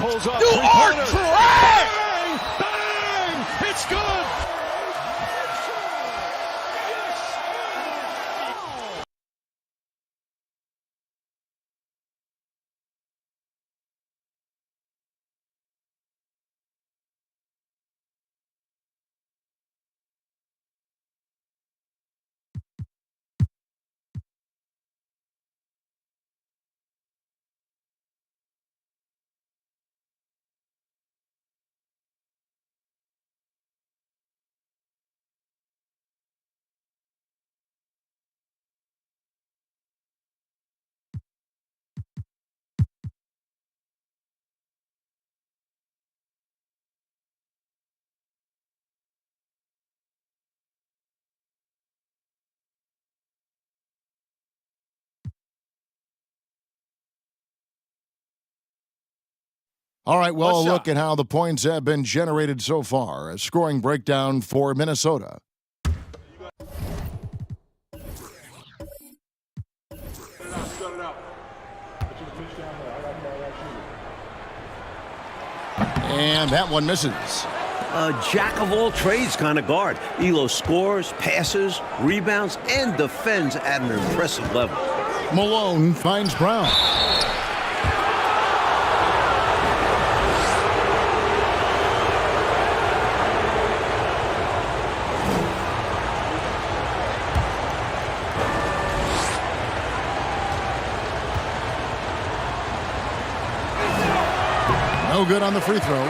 pulls up. You are Bang! trash! Bang! It's good! All right, well, a look at how the points have been generated so far. A scoring breakdown for Minnesota. And that one misses. A jack-of-all-trades kind of guard. Elo scores, passes, rebounds, and defends at an impressive level. Malone finds Brown. No good on the free throw.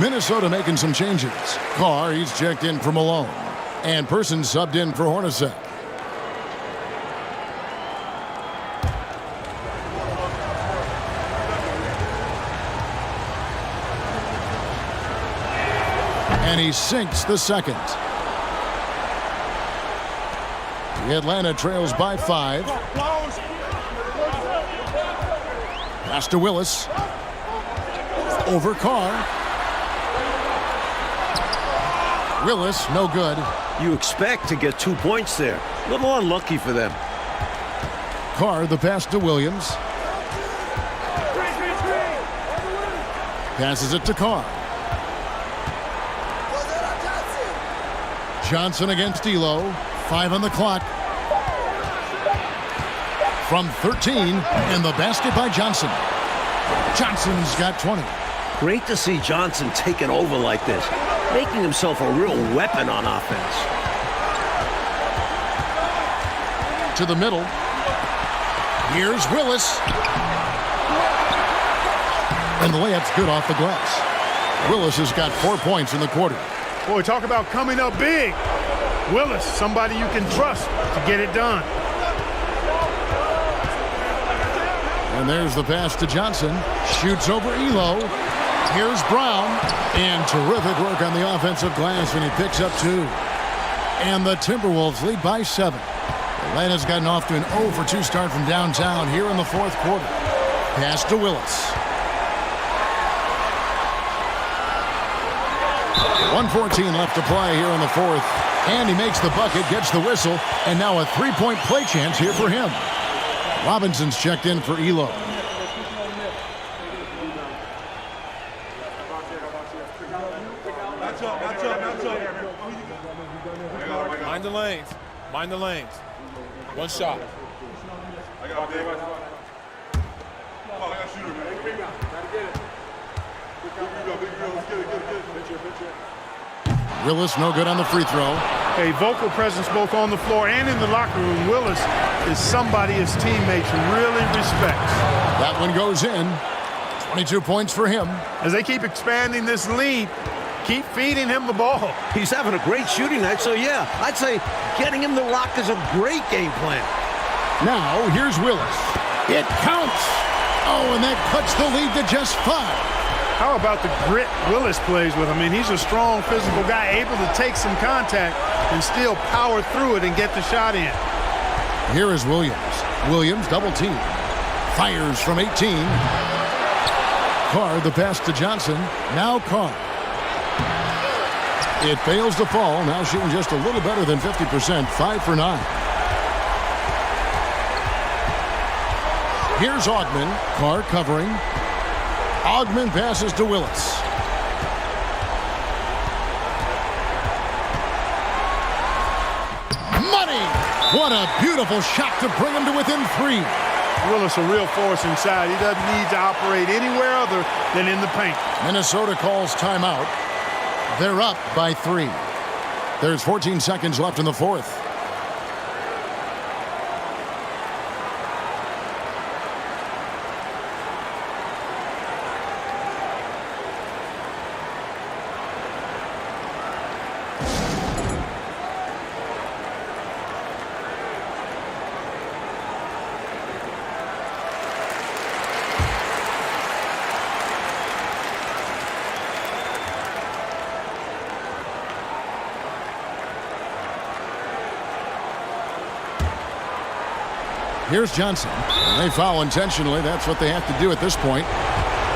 Minnesota making some changes. Carr, he's checked in for Malone. And Person subbed in for Hornacek. And he sinks the second. The Atlanta trails by 5. Pass to Willis. Over Carr. Willis, no good. You expect to get 2 points there. A little unlucky for them. Carr, the pass to Williams. Passes it to Carr. Johnson against Elo. 5 on the clock. From 13, and the basket by Johnson. Johnson's got 20. Great to see Johnson taking over like this, making himself a real weapon on offense. To the middle. Here's Willis. And the layup's good off the glass. Willis has got 4 points in the quarter. Boy, talk about coming up big. Willis, somebody you can trust to get it done. And there's the pass to Johnson. Shoots over Elo. Here's Brown. And terrific work on the offensive glass, and he picks up 2. And the Timberwolves lead by 7. Atlanta's gotten off to an 0 for 2 start from downtown here in the fourth quarter. Pass to Willis. 1:14 left to play here in the fourth. And he makes the bucket, gets the whistle, and now a 3-point play chance here for him. Robinson's checked in for Elo. Mind the lanes. Mind the lanes. One shot. Willis no good on the free throw. A vocal presence both on the floor and in the locker room. Willis is somebody his teammates really respects. That one goes in. 22 points for him. As they keep expanding this lead, keep feeding him the ball. He's having a great shooting night, so yeah, I'd say getting him the rock is a great game plan. Now, here's Willis. It counts. Oh, and that cuts the lead to just 5. How about the grit Willis plays with? I mean, he's a strong physical guy, able to take some contact and still power through it and get the shot in. Here is Williams. Williams double team. Fires from 18. Carr, the pass to Johnson. Now Carr. It fails to fall. Now shooting just a little better than 50%. 5 for 9. Here's Augman. Carr covering. Ogman passes to Willis. Money! What a beautiful shot to bring him to within 3. Willis a real force inside. He doesn't need to operate anywhere other than in the paint. Minnesota calls timeout. They're up by 3. There's 14 seconds left in the fourth. Here's Johnson. They foul intentionally. That's what they have to do at this point.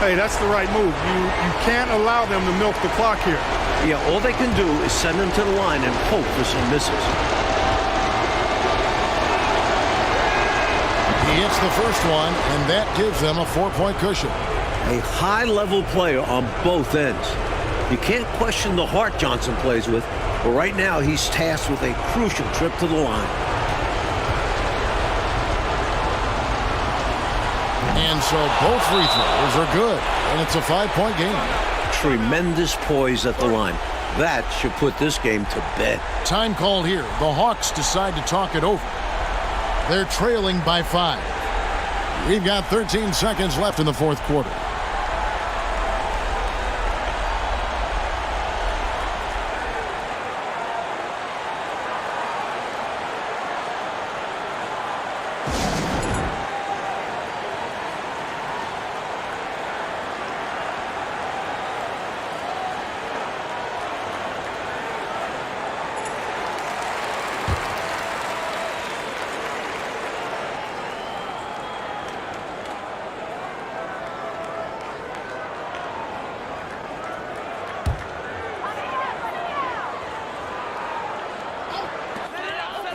Hey, that's the right move. You can't allow them to milk the clock here. Yeah, all they can do is send him to the line and hope for some misses. He hits the first one, and that gives them a 4-point cushion. A high-level player on both ends. You can't question the heart Johnson plays with, but right now he's tasked with a crucial trip to the line. And so both free throws are good, and it's a 5-point game. Tremendous poise at the line. That should put this game to bed. Time called here. The Hawks decide to talk it over. They're trailing by 5. We've got 13 seconds left in the fourth quarter.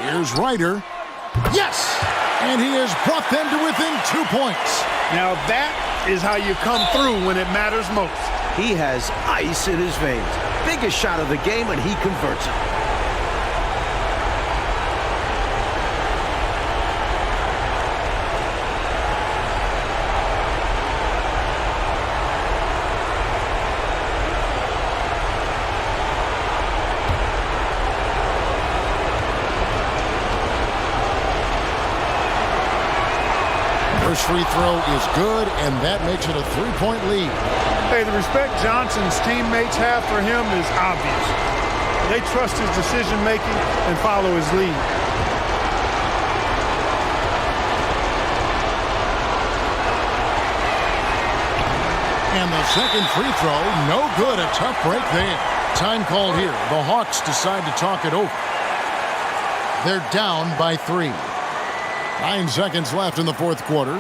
Here's Ryder. Yes! And he has brought them to within 2 points. Now that is how you come through when it matters most. He has ice in his veins. Biggest shot of the game, and he converts it. First free throw is good, and that makes it a 3-point lead. Hey, the respect Johnson's teammates have for him is obvious. They trust his decision-making and follow his lead. And the second free throw, no good. A tough break there. Time called here. The Hawks decide to talk it over. They're down by 3. 9 seconds left in the fourth quarter.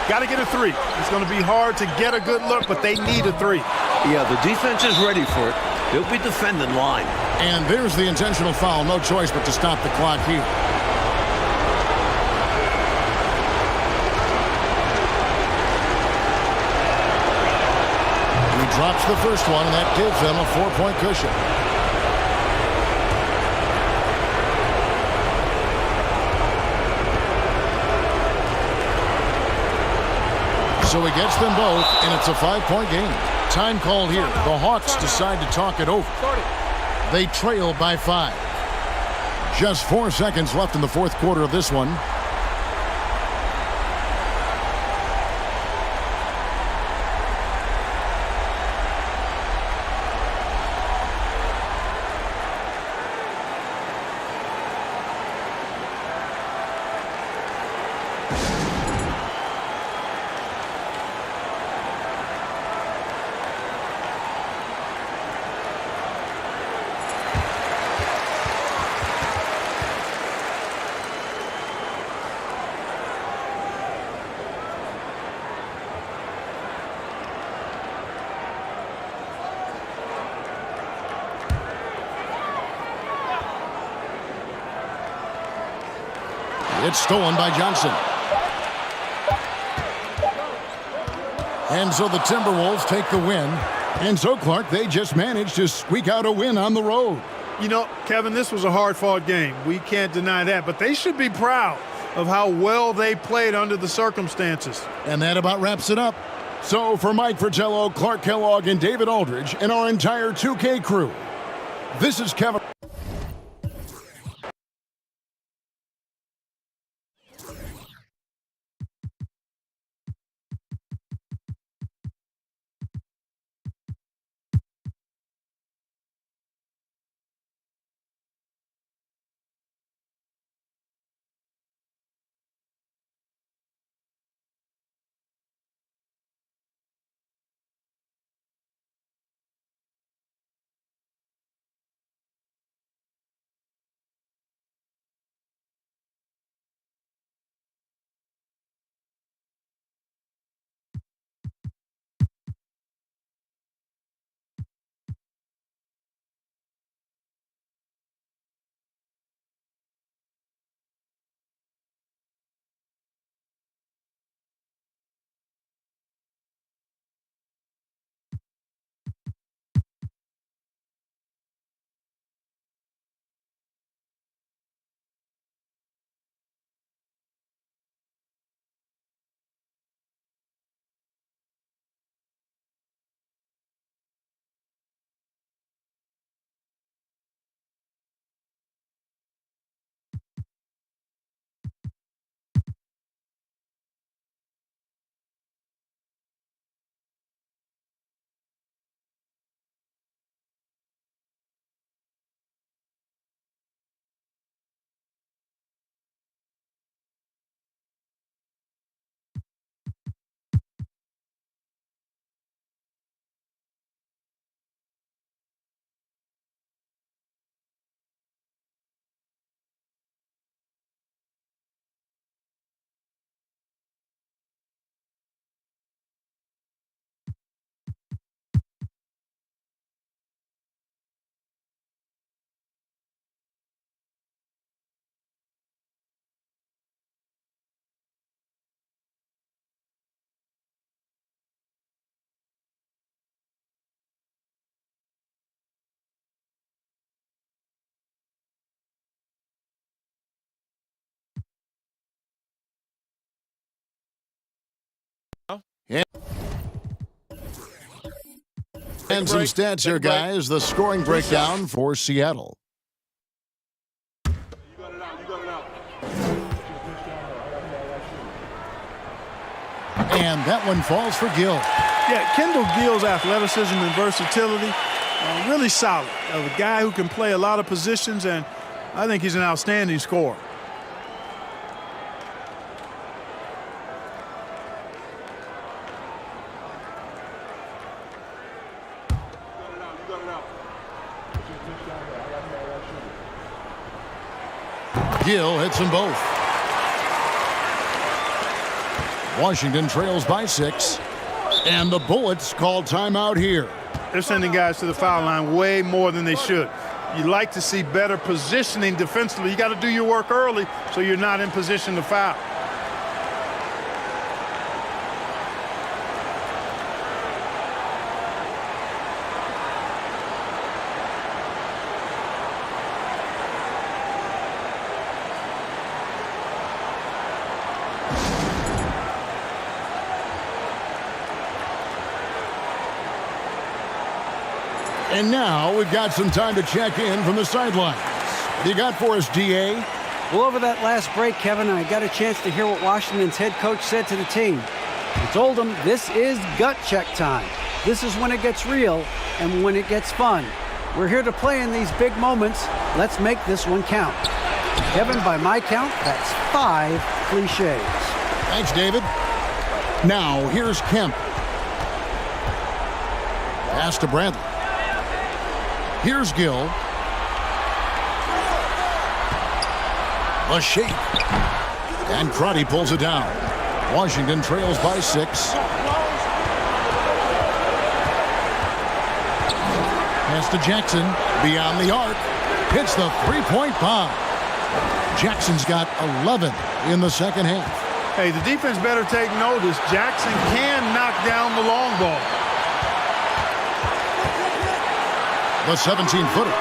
Got to get a 3. It's going to be hard to get a good look, but they need a 3. Yeah, the defense is ready for it. They'll be defending line. And there's the intentional foul. No choice but to stop the clock here. He drops the first one, and that gives them a 4-point cushion. So he gets them both, and it's a 5-point game. Time called here. The Hawks decide to talk it over. They trail by 5. Just 4 seconds left in the fourth quarter of this one. It's stolen by Johnson. And so the Timberwolves take the win. And so, Clark, they just managed to squeak out a win on the road. You know, Kevin, this was a hard-fought game. We can't deny that. But they should be proud of how well they played under the circumstances. And that about wraps it up. So for Mike Fratello, Clark Kellogg, and David Aldridge, and our entire 2K crew, this is Kevin. And some stats here, guys. The scoring breakdown for Seattle. And that one falls for Gill. Yeah, Kendall Gill's athleticism and versatility, really solid. A guy who can play a lot of positions, and I think he's an outstanding scorer. Gill hits them both. Washington trails by 6. And the Bullets call timeout here. They're sending guys to the foul line way more than they should. You like to see better positioning defensively. You got to do your work early so you're not in position to foul. And now we've got some time to check in from the sidelines. What do you got for us, DA? Well, over that last break, Kevin, I got a chance to hear what Washington's head coach said to the team. He told them this is gut check time. This is when it gets real and when it gets fun. We're here to play in these big moments. Let's make this one count. Kevin, by my count, that's 5 cliches. Thanks, David. Now, here's Kemp. Pass to Bradley. Here's Gill. A shake. And Crotty pulls it down. Washington trails by 6. Pass to Jackson. Beyond the arc. Hits the three-point bomb. Jackson's got 11 in the second half. Hey, the defense better take notice. Jackson can knock down the long ball. The 17-footer.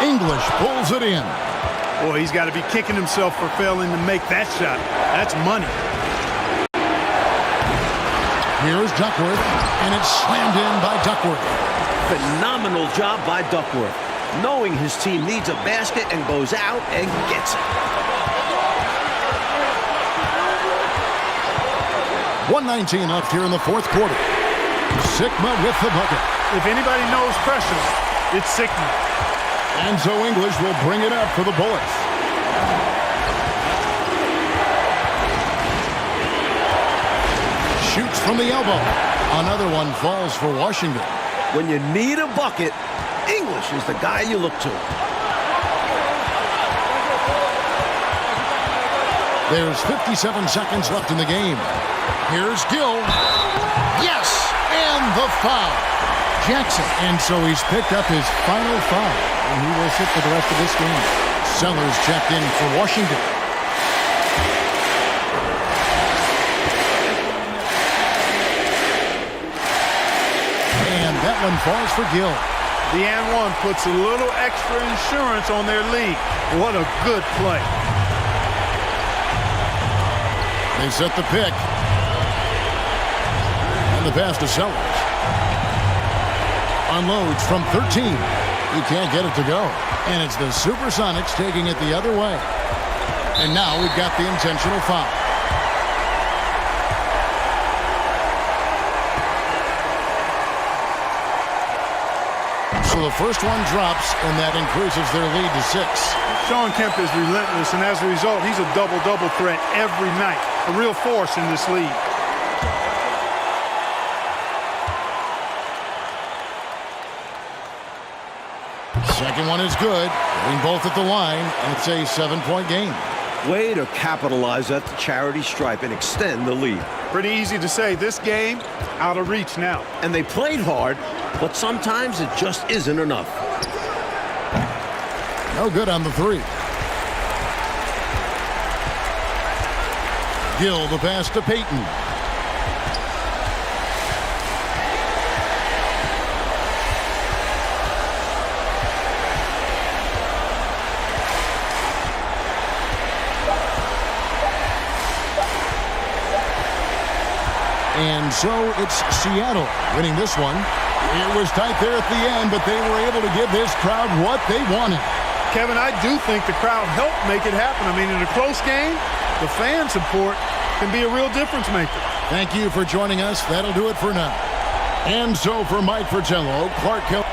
English pulls it in. Boy, he's got to be kicking himself for failing to make that shot. That's money. Here's Duckworth, and it's slammed in by Duckworth. Phenomenal job by Duckworth, knowing his team needs a basket and goes out and gets it. 1:19 left here in the fourth quarter. Sigma with the bucket. If anybody knows pressure, it's Sigma. And so English will bring it up for the Bullets. Shoots from the elbow. Another one falls for Washington. When you need a bucket, English is the guy you look to. There's 57 seconds left in the game. Here's Gill. Yes! And the foul. Jackson. And so he's picked up his final foul. And he will sit for the rest of this game. Sellers checked in for Washington. And that one falls for Gill. The and one puts a little extra insurance on their lead. What a good play. They set the pick. And the pass to Sellers. Unloads from 13. He can't get it to go. And it's the Supersonics taking it the other way. And now we've got the intentional foul. So the first one drops, and that increases their lead to 6. Sean Kemp is relentless, and as a result, he's a double-double threat every night. A real force in this league. Second one is good. Getting both at the line, and it's a 7-point game. Way to capitalize at the charity stripe and extend the lead. Pretty easy to say. This game, out of reach now. And they played hard, but sometimes it just isn't enough. No good on the 3. Gill the pass to Payton. And so it's Seattle winning this one. It was tight there at the end, but they were able to give this crowd what they wanted. Kevin, I do think the crowd helped make it happen. I mean, in a close game, the fan support can be a real difference maker. Thank you for joining us. That'll do it for now. And so for Mike Fratello, Clark Kelly.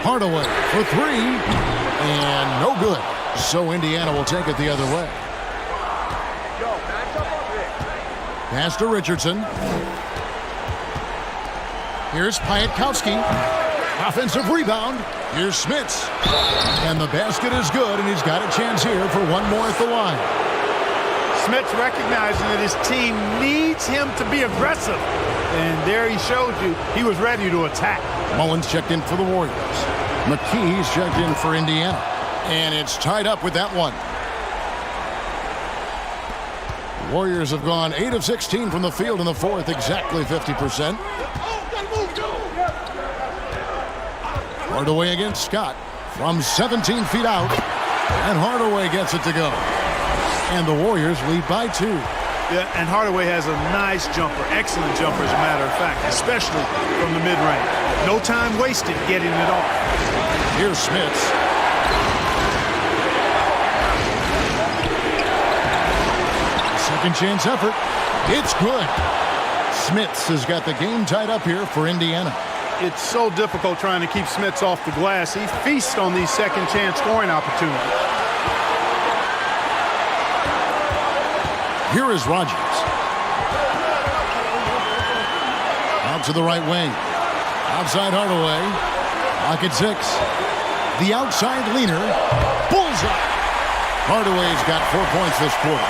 Hardaway for 3, and no good. So Indiana will take it the other way. Pass to Richardson. Here's Piatkowski. Offensive rebound. Here's Smits. And the basket is good, and he's got a chance here for one more at the line. Smits recognizing that his team needs him to be aggressive. And there he showed you he was ready to attack. Mullins checked in for the Warriors. McKee's checked in for Indiana. And it's tied up with that one. Warriors have gone 8 of 16 from the field in the fourth, exactly 50%. Hardaway against Scott from 17 feet out. And Hardaway gets it to go. And the Warriors lead by 2. Yeah, and Hardaway has a nice jumper, excellent jumper as a matter of fact, especially from the mid-range. No time wasted getting it off. Here's Smits. Second chance effort. It's good. Smits has got the game tied up here for Indiana. It's so difficult trying to keep Smits off the glass. He feasts on these second chance scoring opportunities. Here is Rogers. Out to the right wing. Outside Hardaway. Pocket 6. The outside leaner. Bullseye. Hardaway's got 4 points this quarter.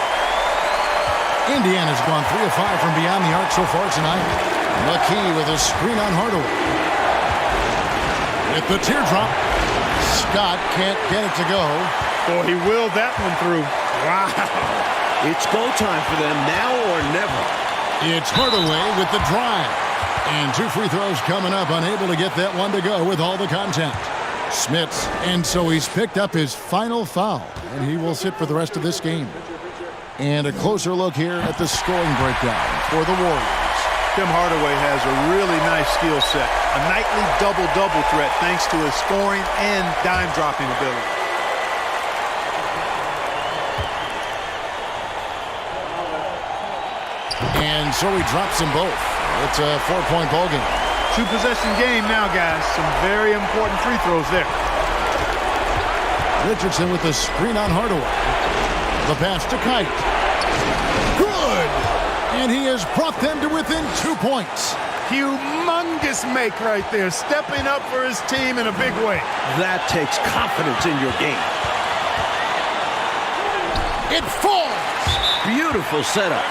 Indiana's gone 3 of 5 from beyond the arc so far tonight. McKee with a screen on Hardaway. With the teardrop. Scott can't get it to go. Boy, he willed that one through. Wow. It's go time for them now or never. It's Hardaway with the drive. And 2 free throws coming up, unable to get that one to go with all the contact. Smits, and so he's picked up his final foul, and he will sit for the rest of this game. And a closer look here at the scoring breakdown for the Warriors. Tim Hardaway has a really nice skill set. A nightly double-double threat thanks to his scoring and dime-dropping ability. And so he drops them both. It's a 4-point ball game. 2-possession game now, guys. Some very important free throws there. Richardson with the screen on Hardaway. The pass to Kite. Good! And he has brought them to within 2 points. Humongous make right there. Stepping up for his team in a big way. That takes confidence in your game. It falls! Beautiful setup.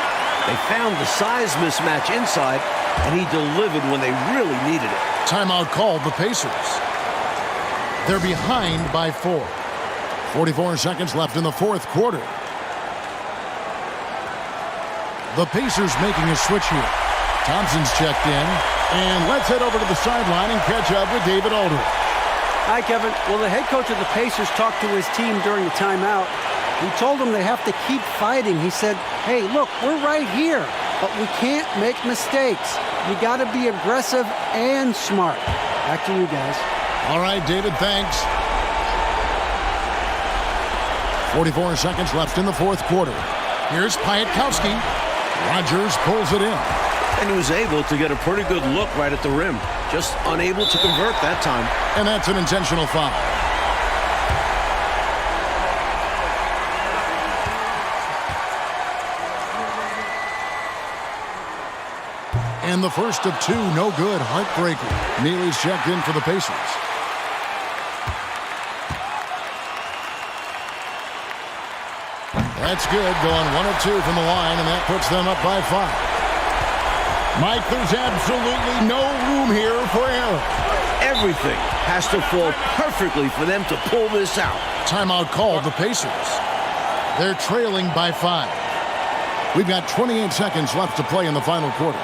They found the size mismatch inside, and he delivered when they really needed it. Timeout called the Pacers. They're behind by 4. 44 seconds left in the fourth quarter. The Pacers making a switch here. Thompson's checked in. And let's head over to the sideline and catch up with David Aldridge. Hi, Kevin. Well, the head coach of the Pacers talked to his team during the timeout. He told them they have to keep fighting. He said, hey, look, we're right here, but we can't make mistakes. You got to be aggressive and smart. Back to you guys. All right, David, thanks. 44 seconds left in the fourth quarter. Here's Piatkowski. Rogers pulls it in. And he was able to get a pretty good look right at the rim. Just unable to convert that time. And that's an intentional foul. And the first of 2, no good. Heartbreaker. Neely's checked in for the Pacers. That's good. Going 1 of 2 from the line, and that puts them up by 5. Mike, there's absolutely no room here for error. Everything has to fall perfectly for them to pull this out. Timeout called the Pacers. They're trailing by 5. We've got 28 seconds left to play in the final quarter.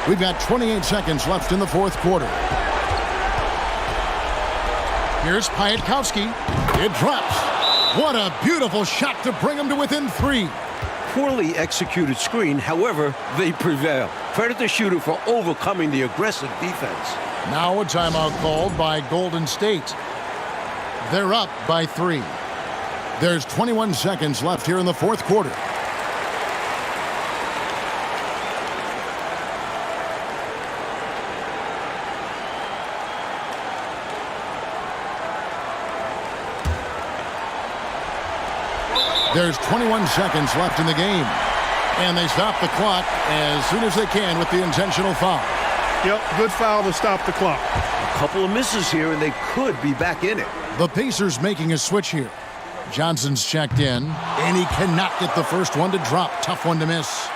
We've got 28 seconds left in the fourth quarter. Here's Piatkowski. It drops. What a beautiful shot to bring them to within 3. Poorly executed screen, however, they prevail. Credit the shooter for overcoming the aggressive defense. Now a timeout called by Golden State. They're up by 3. There's 21 seconds left here in the fourth quarter. There's 21 seconds left in the game. And they stop the clock as soon as they can with the intentional foul. Yep, good foul to stop the clock. A couple of misses here, and they could be back in it. The Pacers making a switch here. Johnson's checked in, and he cannot get the first one to drop. Tough one to miss.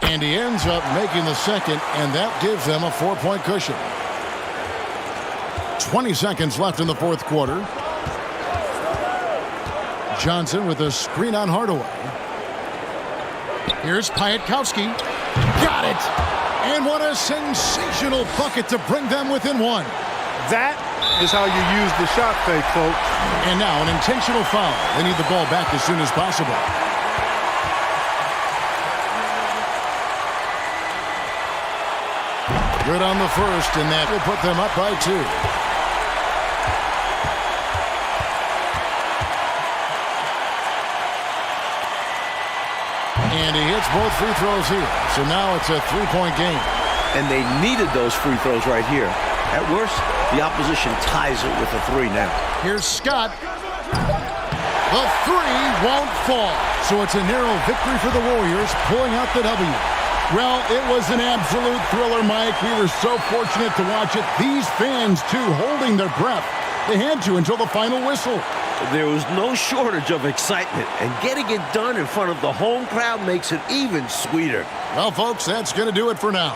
And he ends up making the second, and that gives them a 4-point cushion. 20 seconds left in the fourth quarter. Johnson with a screen on Hardaway. Here's Piatkowski. Got it! And what a sensational bucket to bring them within one. That is how you use the shot fake, folks. And now an intentional foul. They need the ball back as soon as possible. Good on the first, and that will put them up by 2. And he hits both free throws here. So now it's a 3-point game. And they needed those free throws right here. At worst, the opposition ties it with a 3 now. Here's Scott. The 3 won't fall. So it's a narrow victory for the Warriors, pulling out the W. Well, it was an absolute thriller, Mike. We were so fortunate to watch it. These fans, too, holding their breath. They had to until the final whistle. There was no shortage of excitement, and getting it done in front of the home crowd makes it even sweeter. Well, folks, that's going to do it for now.